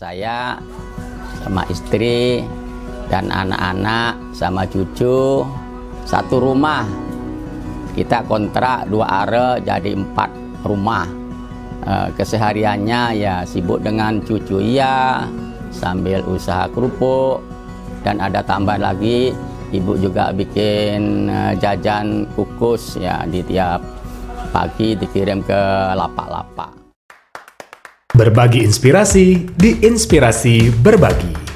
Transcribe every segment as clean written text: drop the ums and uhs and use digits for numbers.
Saya sama istri dan anak-anak sama cucu satu rumah. Kita kontrak 2 are jadi 4 rumah. Kesehariannya ya sibuk dengan cucu ya, sambil usaha kerupuk, dan ada tambah lagi ibu juga bikin jajan kukus ya, di tiap pagi dikirim ke lapak-lapak. Berbagi inspirasi di Inspirasi Berbagi.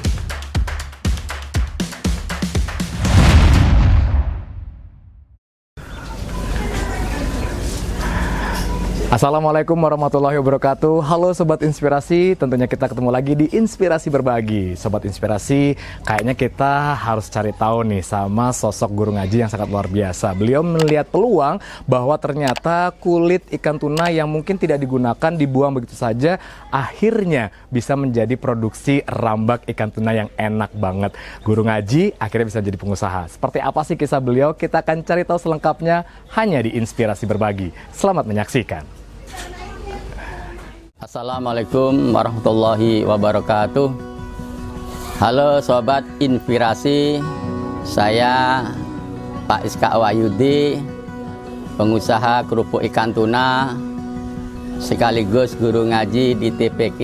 Assalamualaikum warahmatullahi wabarakatuh. Halo Sobat Inspirasi, tentunya kita ketemu lagi di Inspirasi Berbagi. Sobat Inspirasi, kayaknya kita harus cari tahu nih sama sosok guru ngaji yang sangat luar biasa. Beliau melihat peluang bahwa ternyata kulit ikan tuna yang mungkin tidak digunakan, dibuang begitu saja, akhirnya bisa menjadi produksi rambak ikan tuna yang enak banget. Guru ngaji akhirnya bisa jadi pengusaha. Seperti apa sih kisah beliau? Kita akan cari tahu selengkapnya hanya di Inspirasi Berbagi. Selamat menyaksikan. Assalamualaikum warahmatullahi wabarakatuh. Halo Sobat Inspirasi, saya Pak Iska Wahyudi, pengusaha kerupuk ikan tuna sekaligus guru ngaji di TPQ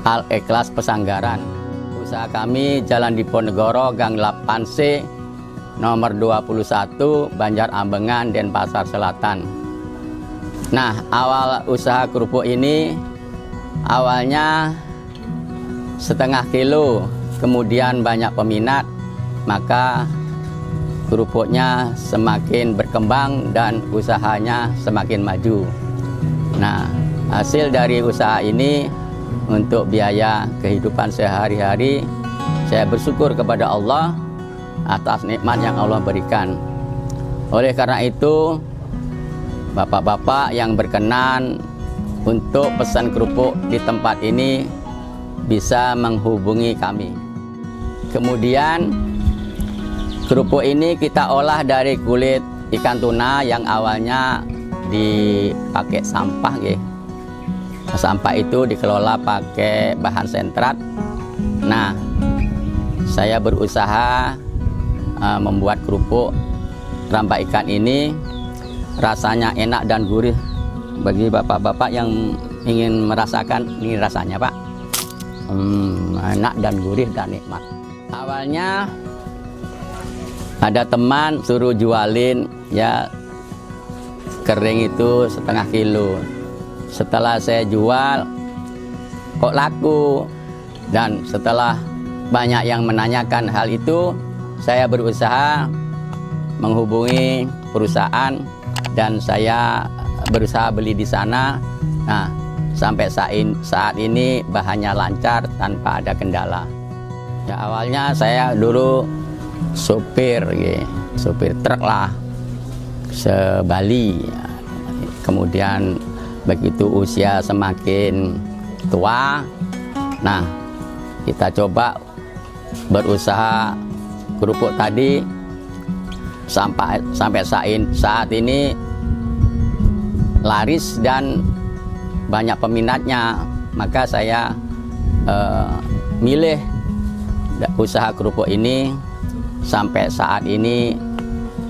Al-Ikhlas Pesanggaran. Usaha kami Jalan Diponegoro, Gang 8C, nomor 21, Banjarambengan, Denpasar Selatan. Nah, awal usaha kerupuk ini awalnya setengah kilo, kemudian banyak peminat, maka kerupuknya semakin berkembang dan usahanya semakin maju. Nah, hasil dari usaha ini untuk biaya kehidupan sehari-hari, saya bersyukur kepada Allah atas nikmat yang Allah berikan. Oleh karena itu, Bapak-bapak yang berkenan untuk pesan kerupuk di tempat ini bisa menghubungi kami. Kemudian kerupuk ini kita olah dari kulit ikan tuna yang awalnya dipakai sampah, ya. Sampah itu dikelola pakai bahan sentrat. Nah, saya berusaha membuat kerupuk rambak ikan ini. Rasanya enak dan gurih bagi bapak-bapak yang ingin merasakan ini rasanya, Pak. Enak dan gurih dan nikmat. Awalnya ada teman suruh jualin ya kering itu setengah kilo. Setelah saya jual kok laku, dan setelah banyak yang menanyakan hal itu, saya berusaha menghubungi perusahaan dan saya berusaha beli di sana. Nah, sampai saat ini bahannya lancar tanpa ada kendala. Ya, awalnya saya dulu sopir truk lah se-Bali. Kemudian begitu usia semakin tua, nah kita coba berusaha kerupuk tadi. Sampai saat ini laris dan banyak peminatnya, maka saya milih usaha kerupuk ini. Sampai saat ini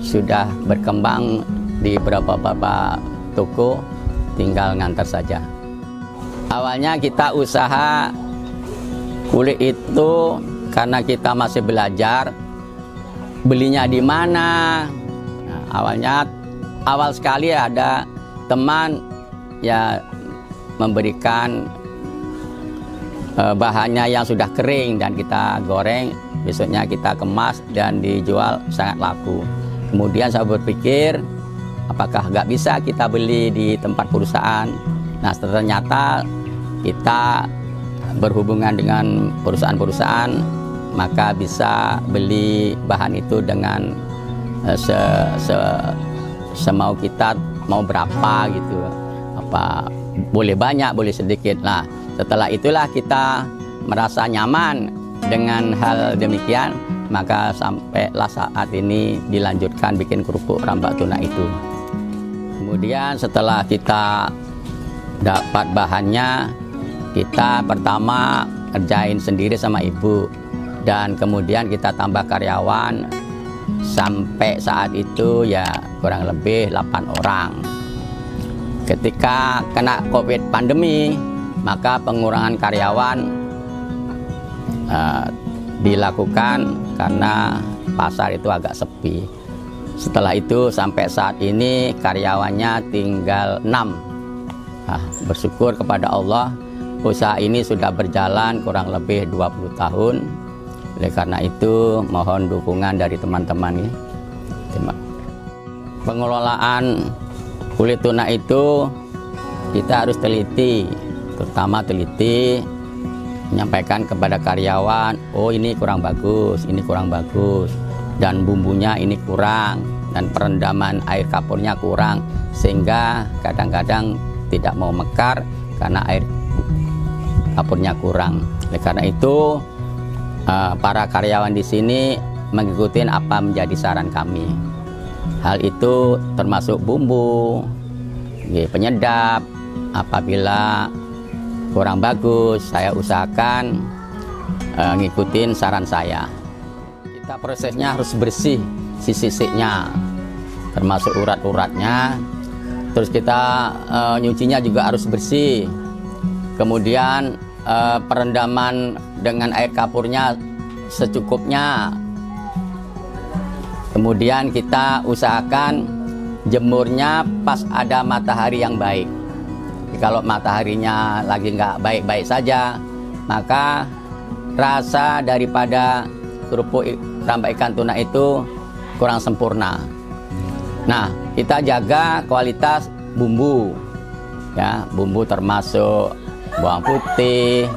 sudah berkembang di beberapa toko, tinggal ngantar saja. Awalnya kita usaha kulit itu karena kita masih belajar, belinya di mana. Nah, awal sekali ada teman ya memberikan bahannya yang sudah kering dan kita goreng, besoknya kita kemas dan dijual sangat laku. Kemudian saya berpikir apakah nggak bisa kita beli di tempat perusahaan. Nah, ternyata kita berhubungan dengan perusahaan-perusahaan, maka bisa beli bahan itu dengan semau kita, mau berapa gitu, apa boleh banyak boleh sedikit. Nah, setelah itulah kita merasa nyaman dengan hal demikian, maka sampailah saat ini dilanjutkan bikin kerupuk rambak tuna itu. Kemudian setelah kita dapat bahannya, kita pertama kerjain sendiri sama ibu, dan kemudian kita tambah karyawan sampai saat itu ya kurang lebih 8 orang. Ketika kena COVID pandemi, maka pengurangan karyawan dilakukan karena pasar itu agak sepi. Setelah itu sampai saat ini karyawannya tinggal 6. Bersyukur kepada Allah, usaha ini sudah berjalan kurang lebih 20 tahun. Oleh karena itu mohon dukungan dari teman-teman ini. Pengelolaan kulit tuna itu kita harus teliti, terutama teliti menyampaikan kepada karyawan, oh ini kurang bagus, ini kurang bagus, dan bumbunya ini kurang, dan perendaman air kapurnya kurang, sehingga kadang-kadang tidak mau mekar karena air kapurnya kurang. Oleh karena itu para karyawan di sini mengikuti apa menjadi saran kami. Hal itu termasuk bumbu, penyedap. Apabila kurang bagus, saya usahakan ngikutin saran saya. Kita prosesnya harus bersih, sisi-sisinya, termasuk urat-uratnya. Terus kita nyucinya juga harus bersih. Kemudian perendaman dengan air kapurnya secukupnya. Kemudian kita usahakan jemurnya pas ada matahari yang baik. Kalau mataharinya lagi nggak baik-baik saja, maka rasa daripada kerupuk rambak ikan tuna itu kurang sempurna. Nah, kita jaga kualitas bumbu, ya, bumbu termasuk bawang putih,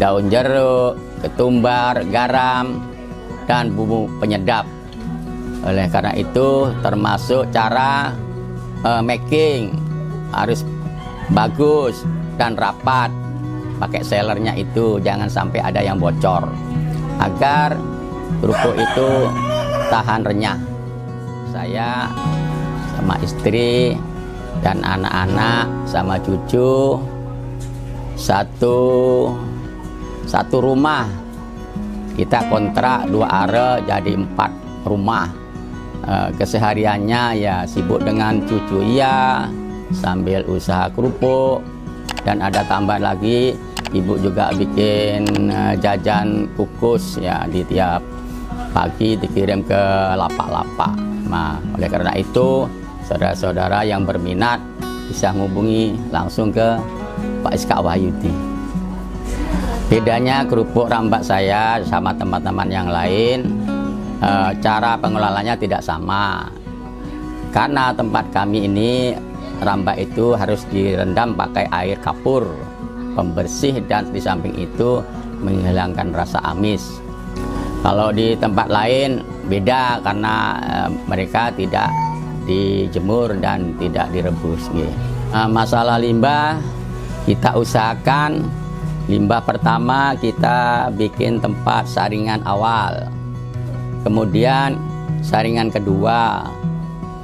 daun jeruk, ketumbar, garam, dan bumbu penyedap. Oleh karena itu termasuk cara making harus bagus dan rapat. Pakai selernya itu jangan sampai ada yang bocor, agar kerupuk itu tahan renyah. Saya sama istri dan anak-anak sama cucu satu rumah. Kita kontrak 2 are jadi 4 rumah. Kesehariannya ya sibuk dengan cucu iya, sambil usaha kerupuk, dan ada tambah lagi ibu juga bikin jajan kukus ya, di tiap pagi dikirim ke lapak-lapak. Nah, oleh karena itu saudara-saudara yang berminat bisa menghubungi langsung ke Pak Iska Wahyudi. Bedanya kerupuk rambak saya sama teman-teman yang lain, cara pengelolaannya tidak sama. Karena tempat kami ini rambak itu harus direndam pakai air kapur, pembersih, dan di samping itu menghilangkan rasa amis. Kalau di tempat lain beda karena mereka tidak dijemur dan tidak direbus. Masalah limbah, kita usahakan limbah pertama kita bikin tempat saringan awal, kemudian saringan kedua,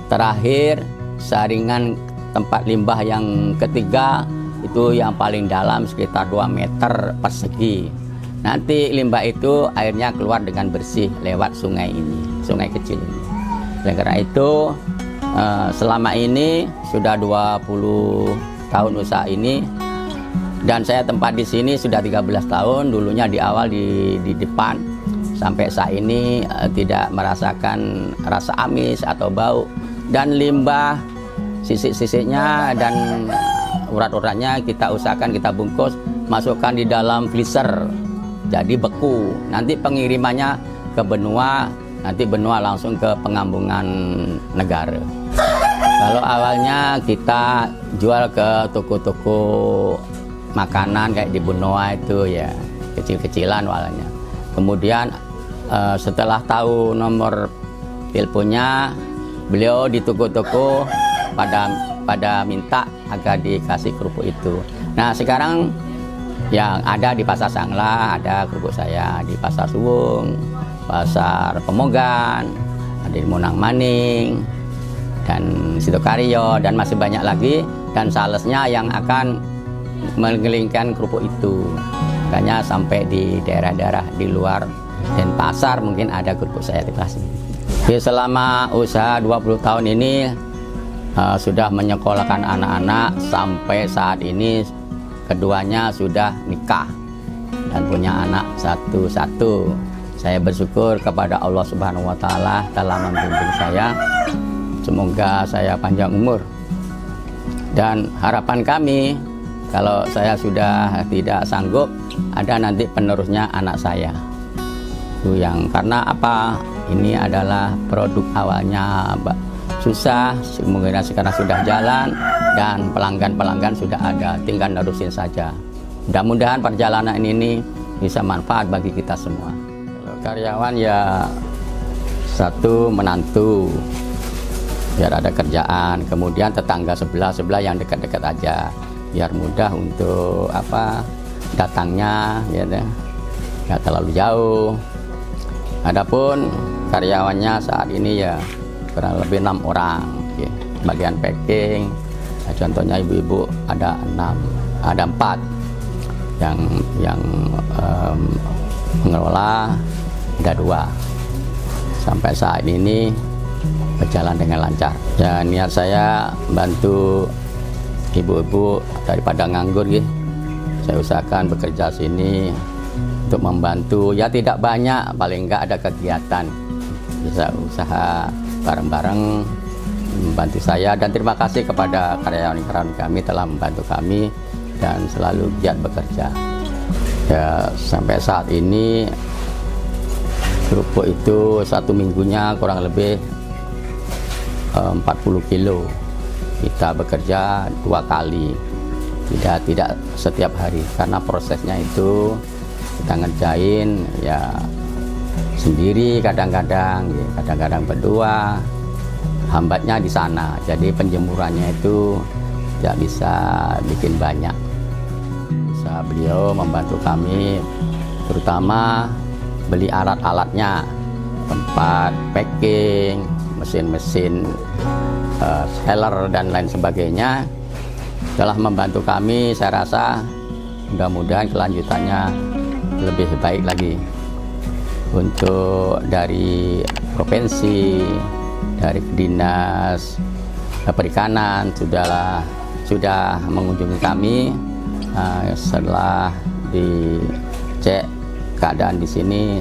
terakhir saringan tempat limbah yang ketiga, itu yang paling dalam sekitar 2 meter persegi. Nanti limbah itu airnya keluar dengan bersih lewat sungai ini, sungai kecil ini. Oleh karena itu selama ini sudah 20 tahun usaha ini, dan saya tempat di sini sudah 13 tahun. Dulunya di awal di depan, sampai saat ini tidak merasakan rasa amis atau bau. Dan limbah sisik-sisiknya dan urat-uratnya kita usahakan kita bungkus, masukkan di dalam freezer, jadi beku. Nanti pengirimannya ke benua, nanti benua langsung ke pengambungan negara. Kalau awalnya kita jual ke toko-toko makanan kayak di benua itu ya, kecil-kecilan awalnya. Kemudian setelah tahu nomor teleponnya, beliau di toko-toko pada minta agar dikasih kerupuk itu. Nah sekarang yang ada di Pasar Sangla ada kerupuk saya, di Pasar Suwung, Pasar Pemogan, ada di Monang Maning, dan Sitokaryo, dan masih banyak lagi. Dan salesnya yang akan mengelilingkan kerupuk itu. Makanya sampai di daerah-daerah di luar Denpasar mungkin ada kerupuk saya dikasih. Jadi selama usaha 20 tahun ini sudah menyekolahkan anak-anak, sampai saat ini keduanya sudah nikah dan punya anak satu-satu. Saya bersyukur kepada Allah Subhanahu wa Ta'ala telah membimbing saya. Semoga saya panjang umur. Dan harapan kami, kalau saya sudah tidak sanggup, ada nanti penerusnya anak saya. Itu yang karena apa? Ini adalah produk awalnya susah, mungkin sekarang sudah jalan dan pelanggan-pelanggan sudah ada, tinggal nerusin saja. Mudah-mudahan perjalanan ini bisa manfaat bagi kita semua. Kalau karyawan ya satu menantu, biar ada kerjaan, kemudian tetangga sebelah yang dekat-dekat aja, biar mudah untuk datangnya, ya, nggak terlalu jauh. Adapun karyawannya saat ini ya kurang lebih 6 orang, ya. Bagian packing, contohnya ibu-ibu ada 4 yang mengelola, ada 2. Sampai saat ini berjalan dengan lancar. Ya, niat saya bantu ibu-ibu daripada nganggur, gitu. Saya usahakan bekerja sini untuk membantu, ya tidak banyak, paling enggak ada kegiatan, bisa usaha bareng-bareng membantu saya. Dan terima kasih kepada karyawan-karyawan kami telah membantu kami dan selalu giat bekerja. Ya, sampai saat ini kerupuk itu 1 minggunya kurang lebih 40 kilo. Kita bekerja 2 kali, tidak setiap hari, karena prosesnya itu kita ngerjain ya sendiri, kadang-kadang berdua, hambatnya di sana, jadi penjemurannya itu tidak bisa bikin banyak. Bisa beliau membantu kami, terutama beli alat-alatnya, tempat packing, mesin-mesin seller dan lain sebagainya, telah membantu kami. Saya rasa mudah-mudahan kelanjutannya lebih baik lagi. Untuk dari provinsi, dari dinas perikanan sudah mengunjungi kami. Setelah dicek keadaan di sini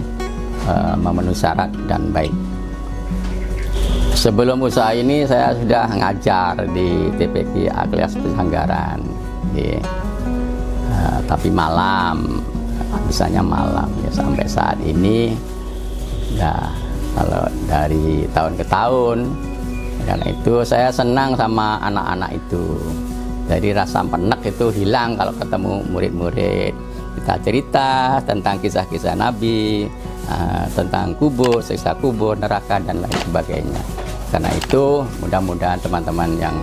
memenuhi syarat dan baik. Sebelum usaha ini saya sudah ngajar di TPQ Aklias Pesanggaran, tapi malam, bisanya malam ya. Sampai saat ini ya, kalau dari tahun ke tahun, karena itu saya senang sama anak-anak itu. Jadi rasa penek itu hilang kalau ketemu murid-murid. Kita cerita tentang kisah-kisah Nabi, tentang kubur, siksa kubur, neraka dan lain sebagainya. Karena itu mudah-mudahan teman-teman yang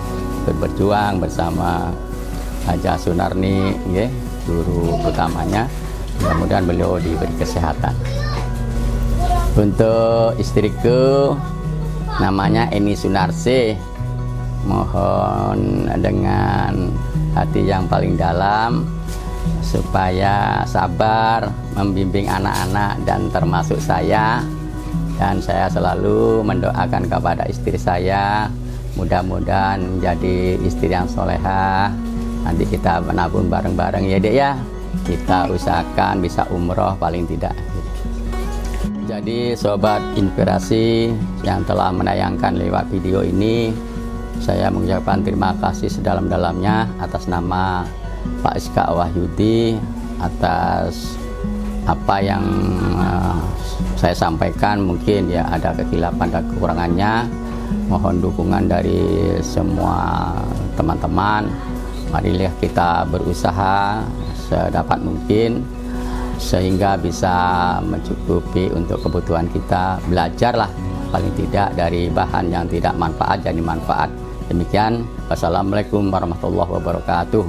berjuang bersama Haja Sunarni, ya, guru utamanya, mudah-mudahan beliau diberi kesehatan. Untuk istriku namanya Eni Sunarsi, mohon dengan hati yang paling dalam supaya sabar membimbing anak-anak dan termasuk saya. Dan saya selalu mendoakan kepada istri saya, mudah-mudahan menjadi istri yang solehah. Nanti kita menabung bareng-bareng ya Dek ya. Kita usahakan bisa umroh paling tidak. Jadi sobat inspirasi yang telah menayangkan lewat video ini, saya mengucapkan terima kasih sedalam-dalamnya atas nama Pak Iska Wahyudi, atas apa yang saya sampaikan. Mungkin ya ada kekhilafan dan kekurangannya. Mohon dukungan dari semua teman-teman. Marilah kita berusaha sedapat mungkin sehingga bisa mencukupi untuk kebutuhan kita. Belajarlah paling tidak dari bahan yang tidak manfaat jadi manfaat. Demikian, wassalamualaikum warahmatullahi wabarakatuh.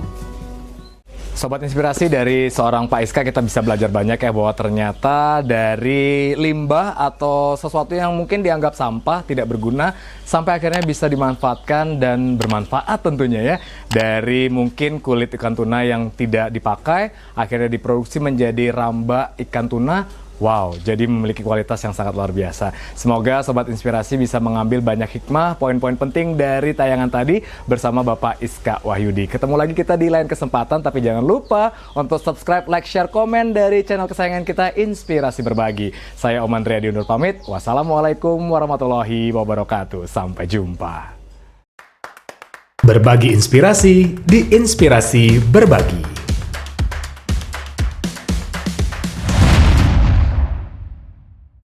Sobat Inspirasi, dari seorang Pak Iska kita bisa belajar banyak ya, bahwa ternyata dari limbah atau sesuatu yang mungkin dianggap sampah, tidak berguna, sampai akhirnya bisa dimanfaatkan dan bermanfaat tentunya ya. Dari mungkin kulit ikan tuna yang tidak dipakai, akhirnya diproduksi menjadi ramba ikan tuna. Wow, jadi memiliki kualitas yang sangat luar biasa. Semoga Sobat Inspirasi bisa mengambil banyak hikmah, poin-poin penting dari tayangan tadi bersama Bapak Iska Wahyudi. Ketemu lagi kita di lain kesempatan, tapi jangan lupa untuk subscribe, like, share, komen dari channel kesayangan kita, Inspirasi Berbagi. Saya Om Andrea diundur pamit. Wassalamualaikum warahmatullahi wabarakatuh. Sampai jumpa. Berbagi inspirasi di Inspirasi Berbagi.